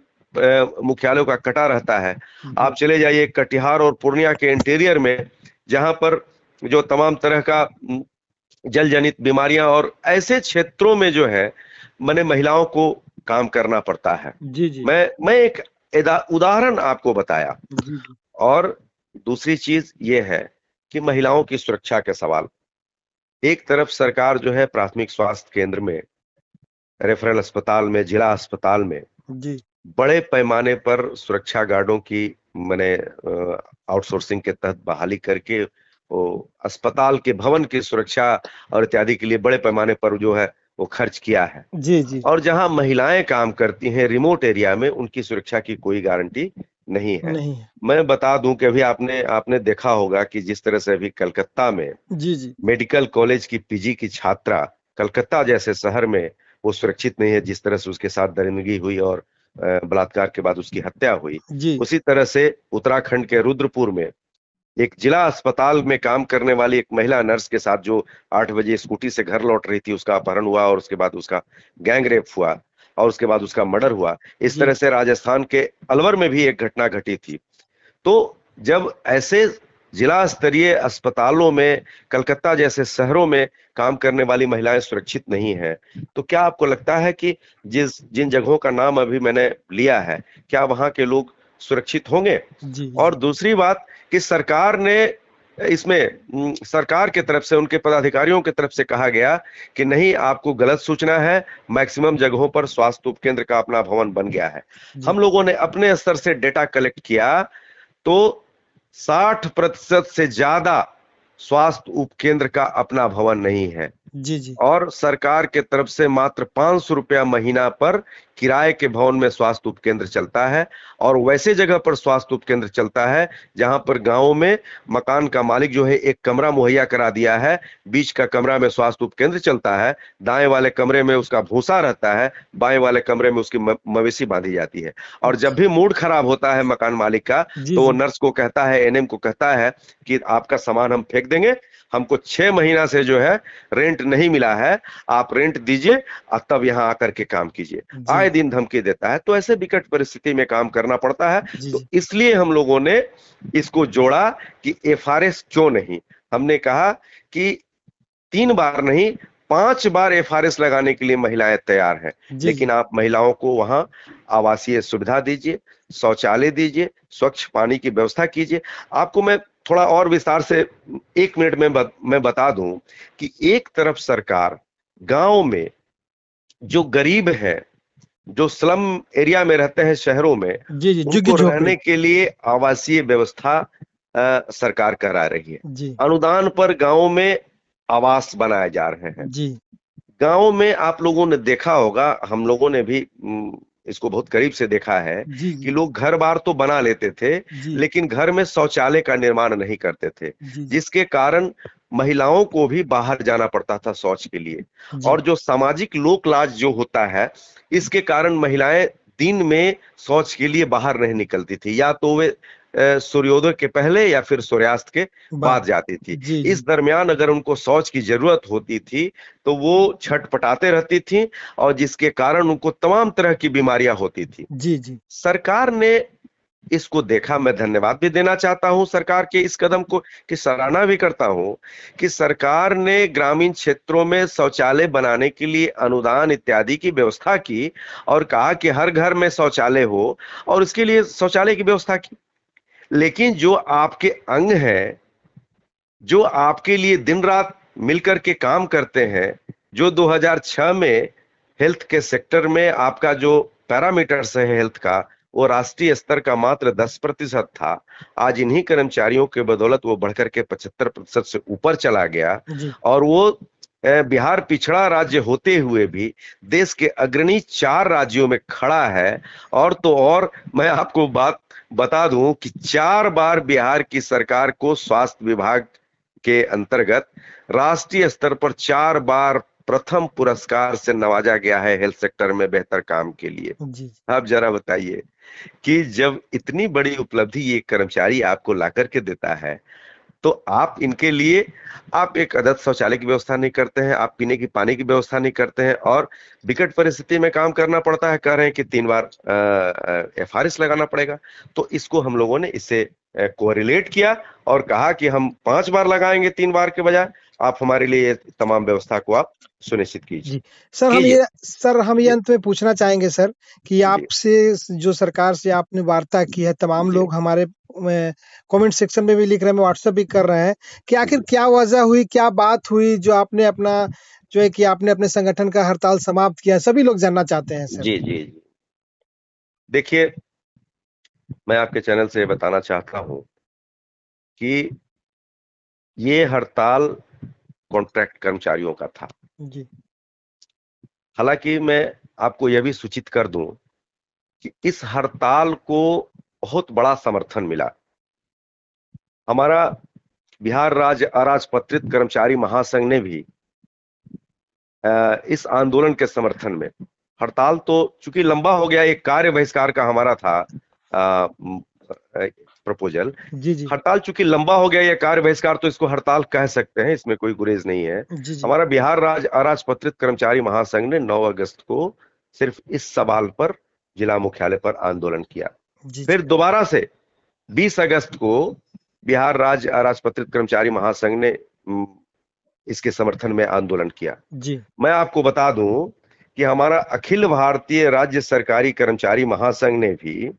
मुख्यालयों का कटा रहता है। आप चले जाइए कटिहार और पूर्णिया के इंटीरियर में, जहां पर जो तमाम तरह का जल जनित बीमारियां, और ऐसे क्षेत्रों में जो है मैंने महिलाओं को काम करना पड़ता है। जी जी मैं एक उदाहरण आपको बताया। जी जी और दूसरी चीज ये है कि महिलाओं की सुरक्षा के सवाल, एक तरफ सरकार जो है प्राथमिक स्वास्थ्य केंद्र में, रेफरल अस्पताल में, जिला अस्पताल में जी बड़े पैमाने पर सुरक्षा गार्डों की मैंने आउटसोर्सिंग के तहत बहाली करके वो अस्पताल के भवन की सुरक्षा और इत्यादि के लिए बड़े पैमाने पर जो है वो खर्च किया है। जी जी और जहां महिलाएं काम करती हैं रिमोट एरिया में, उनकी सुरक्षा की कोई गारंटी नहीं है। नहीं है। मैं बता दूं कि अभी आपने देखा होगा कि जिस तरह से अभी कलकत्ता में जी जी मेडिकल कॉलेज की पीजी की छात्रा, कलकत्ता जैसे शहर में वो सुरक्षित नहीं है, जिस तरह से उसके साथ दरिंदगी हुई और बलात्कार के बाद उसकी हत्या हुई। जी उसी तरह से उत्तराखंड के रुद्रपुर में एक जिला अस्पताल में काम करने वाली एक महिला नर्स के साथ, जो 8 बजे स्कूटी से घर लौट रही थी, उसका अपहरण हुआ और उसके बाद उसका गैंग रेप हुआ और उसके बाद उसका मर्डर हुआ। इस जी तरह से राजस्थान के अलवर में भी एक घटना घटी थी। तो जब ऐसे जिला स्तरीय अस्पतालों में, कलकत्ता जैसे शहरों में काम करने वाली महिलाएं सुरक्षित नहीं हैं। तो क्या आपको लगता है कि जिन जगहों का नाम अभी मैंने लिया है, क्या वहां के लोग सुरक्षित होंगे? जी और जी दूसरी बात कि सरकार ने इसमें सरकार के तरफ से, उनके पदाधिकारियों की तरफ से कहा गया कि नहीं, आपको गलत सूचना है, मैक्सिमम जगहों पर स्वास्थ्य उपकेंद्र का अपना भवन बन गया है। जी हम लोगों ने अपने स्तर से डेटा कलेक्ट किया तो 60% से ज्यादा स्वास्थ्य उपकेंद्र का अपना भवन नहीं है, जी जी और सरकार के तरफ से मात्र 500 रुपया महीना पर किराए के भवन में स्वास्थ्य उपकेंद्र चलता है। और वैसे जगह पर स्वास्थ्य उपकेंद्र चलता है जहां पर गांव में मकान का मालिक जो है एक कमरा मुहैया करा दिया है, बीच का कमरा में स्वास्थ्य उपकेंद्र चलता है, दाएं वाले कमरे में उसका भूसा रहता है, बाएं वाले कमरे में उसकी मवेशी बांधी जाती है। और जब भी मूड खराब होता है मकान मालिक का, जी तो वो जी नर्स को कहता है, एनएम को कहता है कि आपका सामान हम फेंक देंगे, हमको 6 महीना से जो है रेंट नहीं मिला है, आप रेंट दीजिए और तब यहां आकर के काम कीजिए। जी आए दिन धमकी देता है। तो ऐसे विकट परिस्थिति में काम करना पड़ता है। जी तो जी इसलिए हम लोगों ने इसको जोड़ा कि एफआरएस क्यों नहीं। हमने कहा कि 3 बार नहीं, 5 बार एफआरएस लगाने के लिए महिलाएं तैयार हैं, जी जी लेकिन आप महिलाओं को वहां आवासीय सुविधा दीजिए, शौचालय दीजिए, स्वच्छ पानी की व्यवस्था कीजिए। आपको मैं थोड़ा और विस्तार से 1 मिनट में मैं बता दूं कि एक तरफ सरकार गांव में जो गरीब है, जो स्लम एरिया में रहते हैं शहरों में, जी जी झुग्गी उनको झोपड़ी। रहने के लिए आवासीय व्यवस्था सरकार करा रही है। जी अनुदान पर गांव में आवास बनाए जा रहे हैं। जी गांव में आप लोगों ने देखा होगा, हम लोगों ने भी इसको बहुत करीब से देखा है जी कि जी लोग घर बार तो बना लेते थे, जी लेकिन घर में शौचालय का निर्माण नहीं करते थे, जी जी जिसके कारण महिलाओं को भी बाहर जाना पड़ता था शौच के लिए। जी और जो सामाजिक लोक लाज जो होता है, इसके कारण महिलाएं दिन में शौच के लिए बाहर नहीं निकलती थी, या तो वे सूर्योदय के पहले या फिर सूर्यास्त के बाद। बाद जाती थी। जी इस जी दरमियान अगर उनको शौच की जरूरत होती थी तो वो छटपटाते रहती थी, और जिसके कारण उनको तमाम तरह की बीमारियां होती थी। जी जी सरकार ने इसको देखा। मैं धन्यवाद भी देना चाहता हूं सरकार के इस कदम को, कि सराहना भी करता हूं कि सरकार ने ग्रामीण क्षेत्रों में शौचालय बनाने के लिए अनुदान इत्यादि की व्यवस्था की, और कहा कि हर घर में शौचालय हो, और उसके लिए शौचालय की व्यवस्था की। लेकिन जो आपके अंग हैं, जो आपके लिए दिन रात मिलकर के काम करते हैं, जो 2006 में हेल्थ के सेक्टर में आपका जो पैरामीटर्स है हेल्थ का, वो राष्ट्रीय स्तर का मात्र 10% था। आज इन्हीं कर्मचारियों के बदौलत वो बढ़कर के 75% से ऊपर चला गया। जी और वो बिहार पिछड़ा राज्य होते हुए भी देश के अग्रणी 4 राज्यों में खड़ा है। और तो और मैं आपको बात बता दूं कि 4 बार बिहार की सरकार को स्वास्थ्य विभाग के अंतर्गत राष्ट्रीय स्तर पर 4 बार प्रथम पुरस्कार से नवाजा गया है हेल्थ सेक्टर में बेहतर काम के लिए। जी आप जरा बताइए कि जब इतनी बड़ी उपलब्धि ये कर्मचारी आपको ला करके देता है, तो आप इनके लिए आप एक आदर्श शौचालय की व्यवस्था नहीं करते हैं, आप पीने की पानी की व्यवस्था नहीं करते हैं, और विकट परिस्थिति में काम करना पड़ता है। कह रहे हैं कि 3 बार एफआरएस लगाना पड़ेगा। तो इसको हम लोगों ने इससे कोरिलेट किया और कहा कि हम 5 बार लगाएंगे 3 बार के बजाय। आप हमारे लिए ये तमाम व्यवस्था को आप सुनिश्चित कीजिए जी। सर कीजिए हम ये जी अंत में पूछना चाहेंगे सर कि जी आपसे जो सरकार से आपने वार्ता की है, तमाम जी लोग हमारे कमेंट सेक्शन में भी लिख रहे हैं, व्हाट्सएप भी कर रहे हैं कि आखिर जी क्या वजह हुई, क्या बात हुई जो आपने अपना जो है कि आपने अपने संगठन का हड़ताल समाप्त किया? सभी लोग जानना चाहते हैं सर। जी जी जी। देखिए, मैं आपके चैनल से बताना चाहता हूं कि ये हड़ताल कॉन्ट्रैक्ट कर्मचारियों का था। जी हालांकि मैं आपको यह भी सूचित कर दूं कि इस हड़ताल को बहुत बड़ा समर्थन मिला। हमारा बिहार राज्य अराजपत्रित कर्मचारी महासंघ ने भी इस आंदोलन के समर्थन में, हड़ताल तो चूंकि लंबा हो गया, एक कार्य बहिष्कार का हमारा था प्रपोजल। जी जी हड़ताल चूंकि लंबा हो गया, ये कार्य बहिष्कार, तो इसको हड़ताल कह सकते हैं, इसमें कोई गुरेज नहीं है। जी जी हमारा बिहार राज्य अराजपत्रित कर्मचारी महासंघ ने 9 अगस्त को सिर्फ इस सवाल पर जिला मुख्यालय पर आंदोलन किया। जी जी फिर दोबारा से 20 अगस्त को बिहार राज्य अराजपत्रित कर्मचारी महासंघ ने इसके समर्थन में आंदोलन किया। जी मैं आपको बता दूं कि हमारा अखिल भारतीय राज्य सरकारी कर्मचारी महासंघ ने भी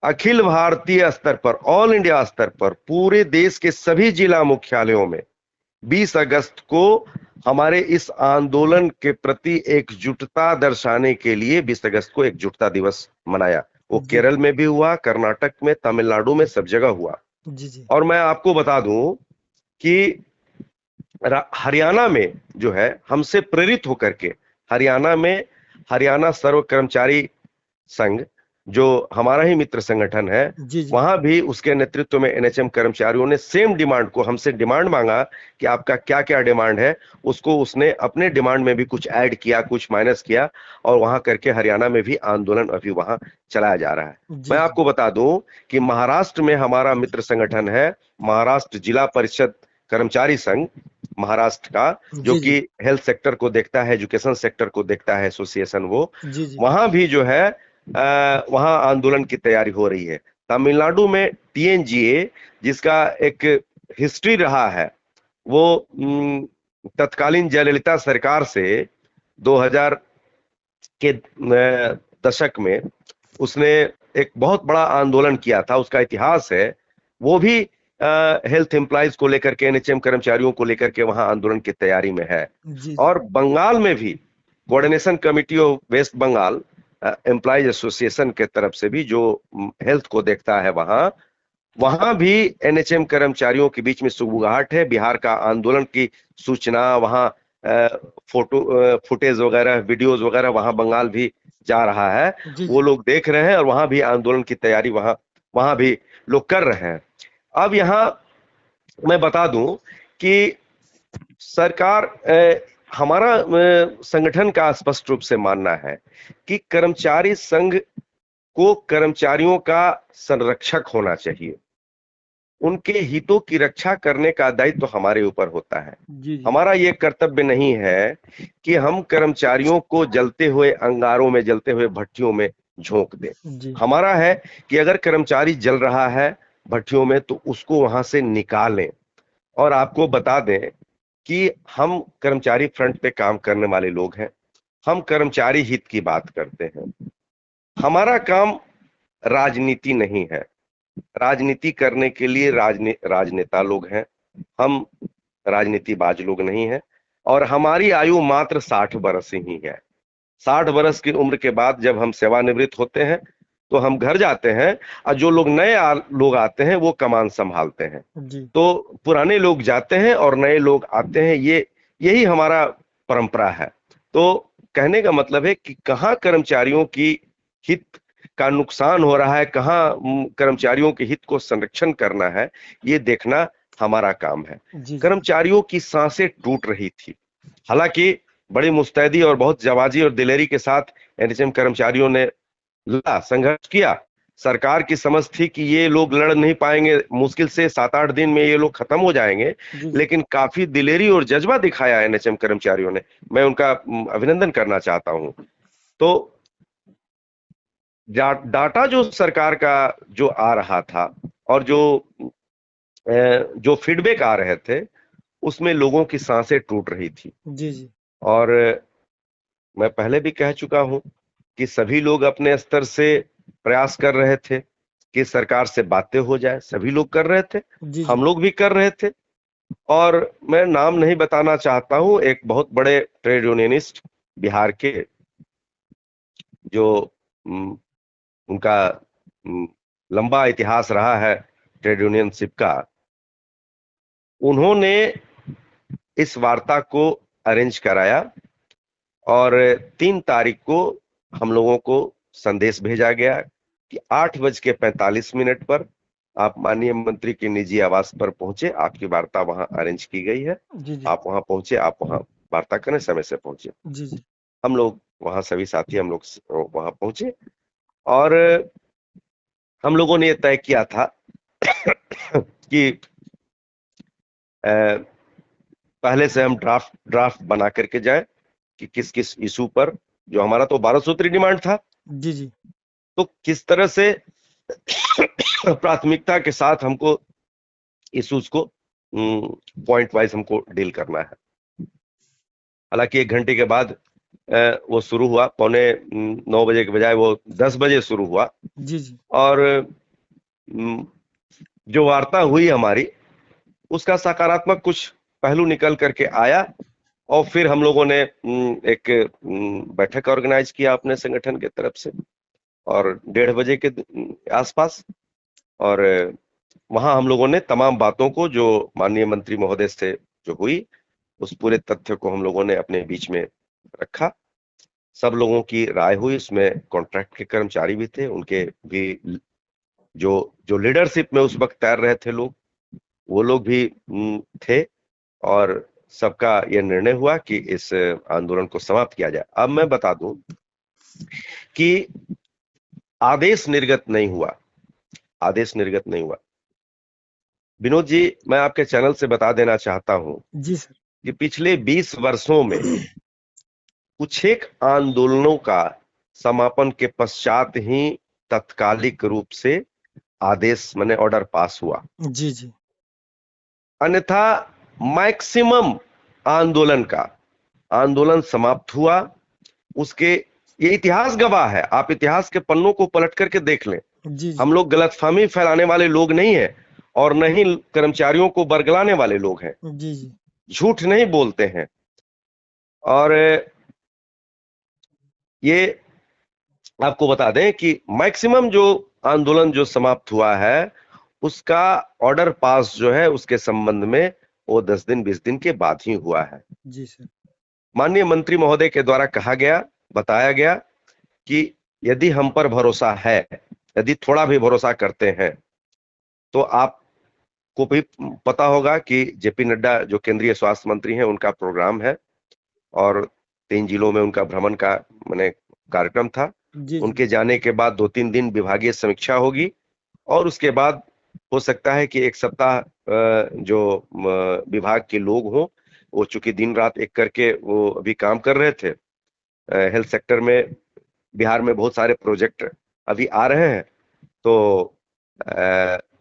अखिल भारतीय स्तर पर, ऑल इंडिया स्तर पर, पूरे देश के सभी जिला मुख्यालयों में 20 अगस्त को हमारे इस आंदोलन के प्रति एकजुटता दर्शाने के लिए 20 अगस्त को एकजुटता दिवस मनाया। वो जी केरल में भी हुआ, कर्नाटक में, तमिलनाडु में, सब जगह हुआ। जी और मैं आपको बता दूं कि हरियाणा में जो है, हमसे प्रेरित होकर के हरियाणा में हरियाणा सर्व कर्मचारी संघ, जो हमारा ही मित्र संगठन है, जी वहां भी उसके नेतृत्व में एनएचएम कर्मचारियों ने सेम डिमांड को, हमसे डिमांड मांगा कि आपका क्या क्या डिमांड है। उसको उसने अपने डिमांड में भी कुछ ऐड किया, कुछ माइनस किया, और वहां करके हरियाणा में भी आंदोलन अभी वहां चलाया जा रहा है। मैं आपको बता दूं कि महाराष्ट्र में हमारा मित्र संगठन है, महाराष्ट्र जिला परिषद कर्मचारी संघ महाराष्ट्र का, जो कि हेल्थ सेक्टर को देखता है, एजुकेशन सेक्टर को देखता है, एसोसिएशन वो, वहां भी जो है वहां आंदोलन की तैयारी हो रही है। तमिलनाडु में टीएनजीए, जिसका एक हिस्ट्री रहा है, वो तत्कालीन जयललिता सरकार से 2000 के दशक में उसने एक बहुत बड़ा आंदोलन किया था, उसका इतिहास है। वो भी हेल्थ एम्प्लॉइज को लेकर के, एनएचएम कर्मचारियों को लेकर के वहां आंदोलन की तैयारी में है। और बंगाल में भी coordination committee of west Bengal employees association के तरफ से भी, जो हेल्थ को देखता है, वहां भी एनएचएम कर्मचारियों के बीच में सुगबुगाहट है। बिहार का आंदोलन की सूचना वहां, फुटेज वगैरह, वीडियोज वगैरह वहां बंगाल भी जा रहा है, वो लोग देख रहे हैं, और वहां भी आंदोलन की तैयारी वहां भी लोग कर रहे हैं। अब यहां मैं बता दूं कि सरकार, हमारा संगठन का स्पष्ट रूप से मानना है कि कर्मचारी संघ को कर्मचारियों का संरक्षक होना चाहिए। उनके हितों की रक्षा करने का दायित्व तो हमारे ऊपर होता है। हमारा ये कर्तव्य नहीं है कि हम कर्मचारियों को जलते हुए अंगारों में, जलते हुए भट्टियों में झोंक दें। हमारा है कि अगर कर्मचारी जल रहा है भट्टियों में, तो उसको वहां से निकालें। और आपको बता दें कि हम कर्मचारी फ्रंट पे काम करने वाले लोग हैं, हम कर्मचारी हित की बात करते हैं। हमारा काम राजनीति नहीं है। राजनीति करने के लिए राजनेता लोग हैं, हम राजनीतिबाज लोग नहीं हैं। और हमारी आयु मात्र 60 बरस ही है। 60 बरस की उम्र के बाद जब हम सेवानिवृत्त होते हैं तो हम घर जाते हैं, और जो लोग नए लोग आते हैं वो कमान संभालते हैं। तो पुराने लोग जाते हैं और नए लोग आते हैं, यही हमारा परंपरा है। तो कहने का मतलब है कि कहाँ कर्मचारियों की हित का नुकसान हो रहा है, कहाँ कर्मचारियों के हित को संरक्षण करना है, ये देखना हमारा काम है। कर्मचारियों की सांसें टूट रही थी। हालांकि बड़ी मुस्तैदी और बहुत जाबाजी और दिलेरी के साथ एनएचएम कर्मचारियों ने संघर्ष किया। सरकार की समझ थी कि ये लोग लड़ नहीं पाएंगे, मुश्किल से 7-8 दिन में ये लोग खत्म हो जाएंगे, लेकिन काफी दिलेरी और जज्बा दिखाया एनएचएम कर्मचारियों ने। मैं उनका अभिनंदन करना चाहता हूं। तो डाटा जो सरकार का जो आ रहा था और जो फीडबैक आ रहे थे, उसमें लोगों की सांसें टूट रही थी। और मैं पहले भी कह चुका हूं कि सभी लोग अपने स्तर से प्रयास कर रहे थे कि सरकार से बातें हो जाए। सभी लोग कर रहे थे, हम लोग भी कर रहे थे। और मैं नाम नहीं बताना चाहता हूं, एक बहुत बड़े ट्रेड यूनियनिस्ट बिहार के, जो उनका लंबा इतिहास रहा है ट्रेड यूनियनशिप का, उन्होंने इस वार्ता को अरेंज कराया। और 3 तारीख को हम लोगों को संदेश भेजा गया कि 8:45 पर आप माननीय मंत्री के निजी आवास पर पहुंचे, आपकी वार्ता वहां अरेंज की गई है। आप वहां पहुंचे, आप वहां वार्ता करें, समय से पहुंचे। हम लोग वहां, सभी साथी हम लोग वहां पहुंचे, और हम लोगों ने यह तय किया था कि पहले से हम ड्राफ्ट बना करके जाए कि किस किस इशू पर, जो हमारा तो 12 सूत्री डिमांड था, तो किस तरह से प्राथमिकता के साथ हमको इश्यूज को पॉइंट वाइज हमको डील करना है। हालांकि 1 घंटे के बाद वो शुरू हुआ, 8:45 के बजाय वो 10 बजे शुरू हुआ। जी जी। और जो वार्ता हुई हमारी, उसका सकारात्मक कुछ पहलू निकल करके आया। और फिर हम लोगों ने एक बैठक ऑर्गेनाइज किया अपने संगठन के तरफ से, और 1:30 बजे के आसपास। और वहां हम लोगों ने तमाम बातों को जो माननीय मंत्री महोदय से जो हुई, उस पूरे तथ्य को हम लोगों ने अपने बीच में रखा। सब लोगों की राय हुई, उसमें कॉन्ट्रैक्ट के कर्मचारी भी थे, उनके भी जो लीडरशिप में उस वक्त तैर रहे थे लोग, वो लोग भी थे। और सबका यह निर्णय हुआ कि इस आंदोलन को समाप्त किया जाए। अब मैं बता दूं कि आदेश निर्गत नहीं हुआ, आदेश निर्गत नहीं हुआ। विनोद जी, मैं आपके चैनल से बता देना चाहता हूं जी सर। कि पिछले 20 वर्षों में कुछ एक आंदोलनों का समापन के पश्चात ही तत्कालिक रूप से आदेश माने ऑर्डर पास हुआ। जी जी। अन्यथा मैक्सिमम आंदोलन समाप्त हुआ। उसके ये इतिहास गवाह है, आप इतिहास के पन्नों को पलट करके देख लें। जी जी। हम लोग गलतफहमी फैलाने वाले लोग नहीं है, और न ही कर्मचारियों को बरगलाने वाले लोग हैं। जी जी। झूठ नहीं बोलते हैं। और ये आपको बता दें कि मैक्सिमम जो आंदोलन जो समाप्त हुआ है, उसका ऑर्डर पास जो है उसके संबंध में वो 10 दिन 20 दिन के बाद ही हुआ है। जी सर। माननीय मंत्री महोदय के द्वारा कहा गया, बताया गया कि यदि हम पर भरोसा है, यदि थोड़ा भी भरोसा करते हैं, तो आपको भी पता होगा कि जेपी नड्डा जो केंद्रीय स्वास्थ्य मंत्री हैं, उनका प्रोग्राम है, और 3 जिलों में उनका भ्रमण का माने कार्यक्रम था। जी जी। उनके जाने के बाद 2-3 दिन विभागीय समीक्षा होगी, और उसके बाद हो सकता है कि 1 सप्ताह जो विभाग के लोग हों, वो चूंकि दिन रात एक करके वो अभी काम कर रहे थे हेल्थ सेक्टर में। बिहार में बहुत सारे प्रोजेक्ट अभी आ रहे हैं, तो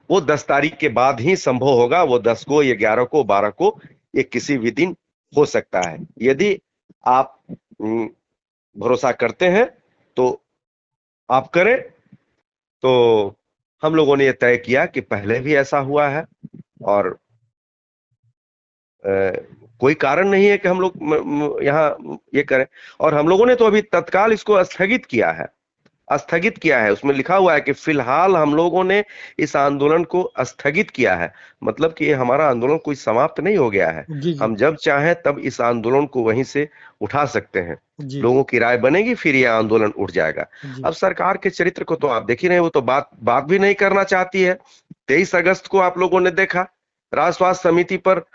वो 10 तारीख के बाद ही संभव होगा। वो 10 को, या 11 को, 12 को, ये किसी भी दिन हो सकता है। यदि आप भरोसा करते हैं तो आप करें। तो हम लोगों ने यह तय किया कि पहले भी ऐसा हुआ है, और कोई कारण नहीं है कि हम लोग यहाँ ये करें। और हम लोगों ने तो अभी तत्काल इसको स्थगित किया है, उसमें लिखा हुआ है कि फिलहाल हम लोगों ने इस आंदोलन को स्थगित किया है। मतलब कि ये हमारा आंदोलन कोई समाप्त नहीं हो गया है। जी जी। हम जब चाहें तब इस आंदोलन को वहीं से उठा सकते हैं। जी। लोगों की राय बनेगी, फिर ये आंदोलन उठ जाएगा। जी। अब सरकार के चरित्र को तो आप देख ही रहे हैं, वो तो बात भी नहीं करना चाहती है। 23 अगस्त को आप लोगों ने देखा, राष्ट्र स्वास्थ्य समिति पर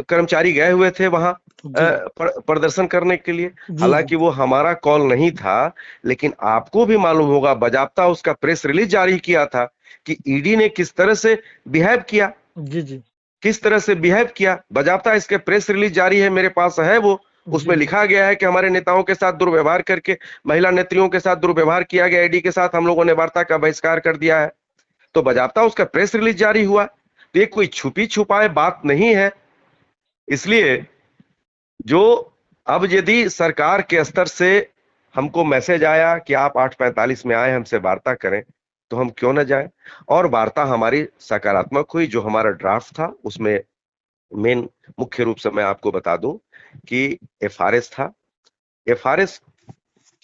कर्मचारी गए हुए थे वहां प्रदर्शन करने के लिए। हालांकि वो हमारा कॉल नहीं था, लेकिन आपको भी मालूम होगा, बाजाबता उसका प्रेस रिलीज जारी किया था कि ईडी ने किस तरह से बिहेव किया। जी जी। किस तरह से बिहेव किया, बाजाबता इसके प्रेस रिलीज जारी है, मेरे पास है वो। उसमें लिखा गया है कि हमारे नेताओं के साथ दुर्व्यवहार करके, महिला नेत्रियों के साथ दुर्व्यवहार किया गया, ईडी के साथ हम लोगों ने वार्ता का बहिष्कार कर दिया है। तो बाजाबता उसका प्रेस रिलीज जारी हुआ। तो ये कोई छुपी छुपाए बात नहीं है। इसलिए जो अब यदि सरकार के स्तर से हमको मैसेज आया कि आप 8:45 में आए हमसे वार्ता करें, तो हम क्यों ना जाएं। और वार्ता हमारी सकारात्मक हुई। जो हमारा ड्राफ्ट था उसमें मुख्य रूप से मैं आपको बता दूं कि एफआरएस था। एफआरएस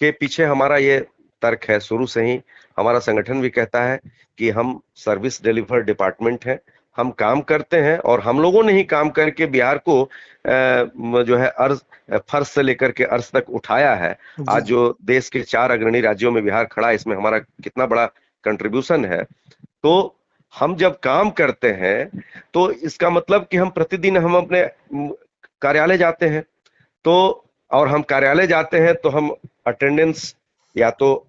के पीछे हमारा ये तर्क है, शुरू से ही हमारा संगठन भी कहता है कि हम सर्विस डिलीवर डिपार्टमेंट है, हम काम करते हैं, और हम लोगों ने ही काम करके बिहार को जो है फर्श से लेकर के अर्श तक उठाया है। आज जो देश के 4 अग्रणी राज्यों में बिहार खड़ा है, इसमें हमारा कितना बड़ा कंट्रीब्यूशन है। तो हम जब काम करते हैं तो इसका मतलब कि हम प्रतिदिन हम अपने कार्यालय जाते हैं, तो और हम कार्यालय जाते हैं तो हम अटेंडेंस या तो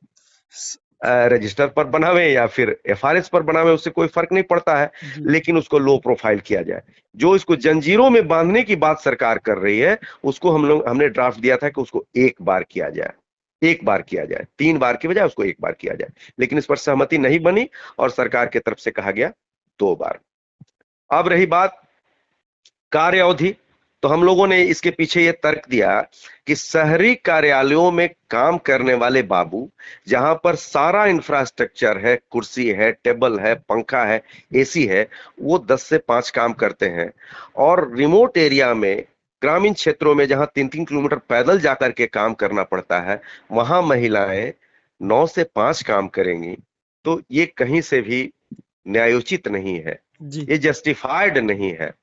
रजिस्टर पर बनावे या फिर एफआरएस पर बनावे, उससे कोई फर्क नहीं पड़ता है, लेकिन उसको लो प्रोफाइल किया जाए। जो इसको जंजीरों में बांधने की बात सरकार कर रही है, उसको हमने ड्राफ्ट दिया था कि उसको एक बार किया जाए, 3 बार की बजाय उसको 1 बार किया जाए। लेकिन इस पर सहमति नहीं बनी, और सरकार की तरफ से कहा गया 2 बार। अब रही बात कार्य अवधि, तो हम लोगों ने इसके पीछे ये तर्क दिया कि शहरी कार्यालयों में काम करने वाले बाबू, जहां पर सारा इंफ्रास्ट्रक्चर है, कुर्सी है, टेबल है, पंखा है, एसी है, वो 10 से 5 काम करते हैं। और रिमोट एरिया में, ग्रामीण क्षेत्रों में जहां 3-3 किलोमीटर पैदल जाकर के काम करना पड़ता है, वहां महिलाएं 9 से 5 काम करेंगी। तो ये कहीं से भी न्यायोचित नहीं है, जी ये जस्टिफाइड नहीं है।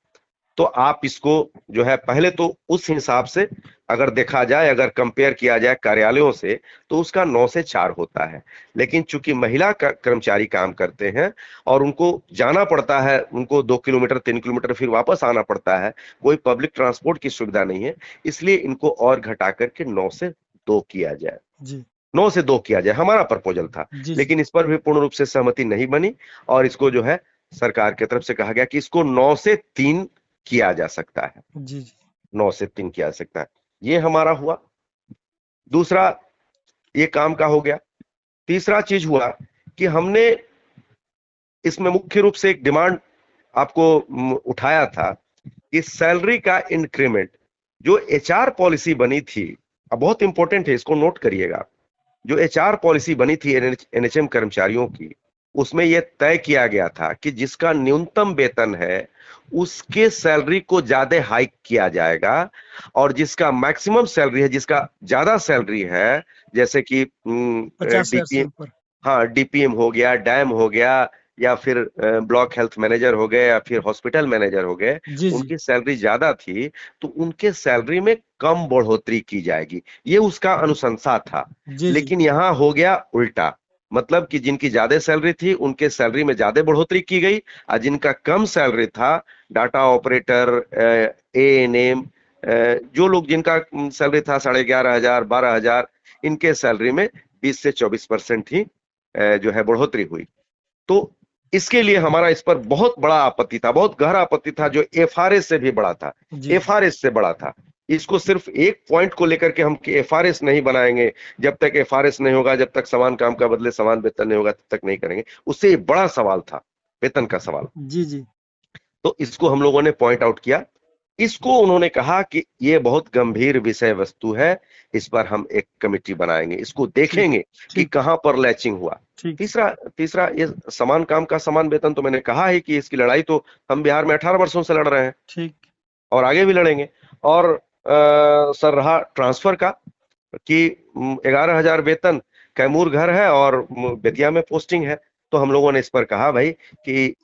तो आप इसको जो है, पहले तो उस हिसाब से अगर देखा जाए, अगर कंपेयर किया जाए कार्यालयों से, तो उसका 9 से 4 होता है। लेकिन चूंकि महिला कर्मचारी काम करते हैं और उनको जाना पड़ता है, उनको 2 किलोमीटर 3 किलोमीटर फिर वापस आना पड़ता है, कोई पब्लिक ट्रांसपोर्ट की सुविधा नहीं है, इसलिए इनको और घटा करके 9 से 2 किया जाए। जी 9 से 2 किया जाए, हमारा प्रपोजल था। जी जी लेकिन इस पर भी पूर्ण रूप से सहमति नहीं बनी, और इसको जो है सरकार की तरफ से कहा गया कि इसको 9 से 3 किया जा सकता है। जी जी 9 से 3 किया जा सकता है। ये हमारा हुआ। दूसरा, ये काम का हो गया। तीसरा चीज हुआ कि हमने इसमें मुख्य रूप से एक डिमांड आपको उठाया था कि सैलरी का इंक्रीमेंट, जो एचआर पॉलिसी बनी थी, अब बहुत इंपॉर्टेंट है, इसको नोट करिएगा। जो एचआर पॉलिसी बनी थी एनएचएम कर्मचारियों की, उसमें यह तय किया गया था कि जिसका न्यूनतम वेतन है उसके सैलरी को ज्यादा हाइक किया जाएगा, और जिसका मैक्सिमम सैलरी है, जिसका ज्यादा सैलरी है, जैसे कि 50,000 से डीपीएम, ऊपर। हाँ डीपीएम हो गया, डैम हो गया, या फिर ब्लॉक हेल्थ मैनेजर हो गए, या फिर हॉस्पिटल मैनेजर हो गए, जी जी उनकी सैलरी ज्यादा थी, तो उनके सैलरी में कम बढ़ोतरी की जाएगी, ये उसका अनुशंसा था। जी जी लेकिन यहां हो गया उल्टा, मतलब कि जिनकी ज्यादा सैलरी थी उनके सैलरी में ज्यादा बढ़ोतरी की गई, और जिनका कम सैलरी था, डाटा ऑपरेटर, एएनएम, जो लोग जिनका सैलरी था 11,500 12,000, इनके सैलरी में 20 से 24% ही जो है बढ़ोतरी हुई। तो इसके लिए हमारा इस पर बहुत बड़ा आपत्ति था, बहुत गहरा आपत्ति था, जो एफआरएस से भी बड़ा था, जी एफआरएस से बड़ा था। इसको सिर्फ एक पॉइंट को लेकर के हम एफआरएस नहीं बनाएंगे, जब तक एफआरएस नहीं होगा, जब तक समान काम का बदले समान वेतन नहीं होगा, तब तक नहीं करेंगे। उससे बड़ा सवाल था वेतन का सवाल। जी जी तो इसको हम लोगों ने पॉइंट आउट किया। इसको उन्होंने कहा कि ये बहुत गंभीर विषय वस्तु है, इस पर हम एक कमेटी बनाएंगे, इसको ठीक देखेंगे कि ठीक कहां पर लैचिंग हुआ। ठीक तीसरा तीसरा ये समान काम का समान वेतन, तो मैंने कहा है कि इसकी लड़ाई तो हम बिहार में 18 वर्षों से लड़ रहे हैं, ठीक और आगे भी लड़ेंगे। और सर रहा ट्रांसफर का, कि 11,000 वेतन, कैमूर घर है और बेतिया में पोस्टिंग है, तो हम लोगों ने इस पर कहा भाई कि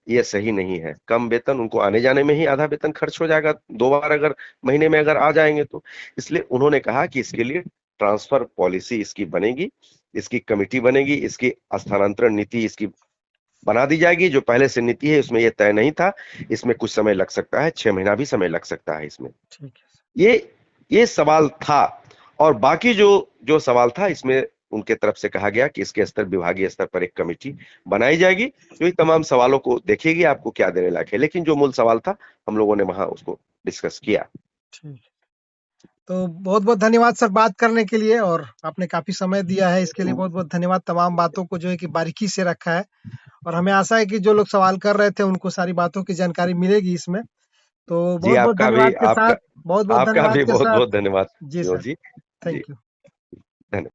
ये सही नहीं है। कम वेतन, उनको आने जाने में ही आधा वेतन खर्च हो जाएगा, 2 बार अगर महीने में अगर आ जाएंगे तो। इसलिए उन्होंने कहा कि इसके लिए ट्रांसफर पॉलिसी इसकी बनेगी, इसकी कमेटी बनेगी, इसकी स्थानांतरण नीति इसकी बना दी जाएगी। जो पहले से नीति है उसमें यह तय नहीं था, इसमें कुछ समय लग सकता है, 6 महीना भी समय लग सकता है इसमें। ठीक है। ये सवाल था। और बाकी जो जो सवाल था, इसमें उनके तरफ से कहा गया कि इसके स्तर, विभागीय स्तर पर एक कमेटी बनाई जाएगी, जो इन तमाम सवालों को देखेगी, आपको क्या देने लायक है। लेकिन जो मूल सवाल था, हम लोगों ने वहां उसको डिस्कस किया। ठीक। तो बहुत बहुत धन्यवाद सर बात करने के लिए, और आपने काफी समय दिया है, इसके लिए बहुत बहुत धन्यवाद। तमाम बातों को जो है कि बारीकी से रखा है, और हमें आशा है कि जो लोग सवाल कर रहे थे उनको सारी बातों की जानकारी मिलेगी इसमें। तो जी बहुत बहुत धन्यवाद के साथ, बहुत बहुत आपका धन्यवाद भी के बहुत साथ। बहुत धन्यवाद जी विनोद सर, जी। जी थैंक यू। धन्यवाद।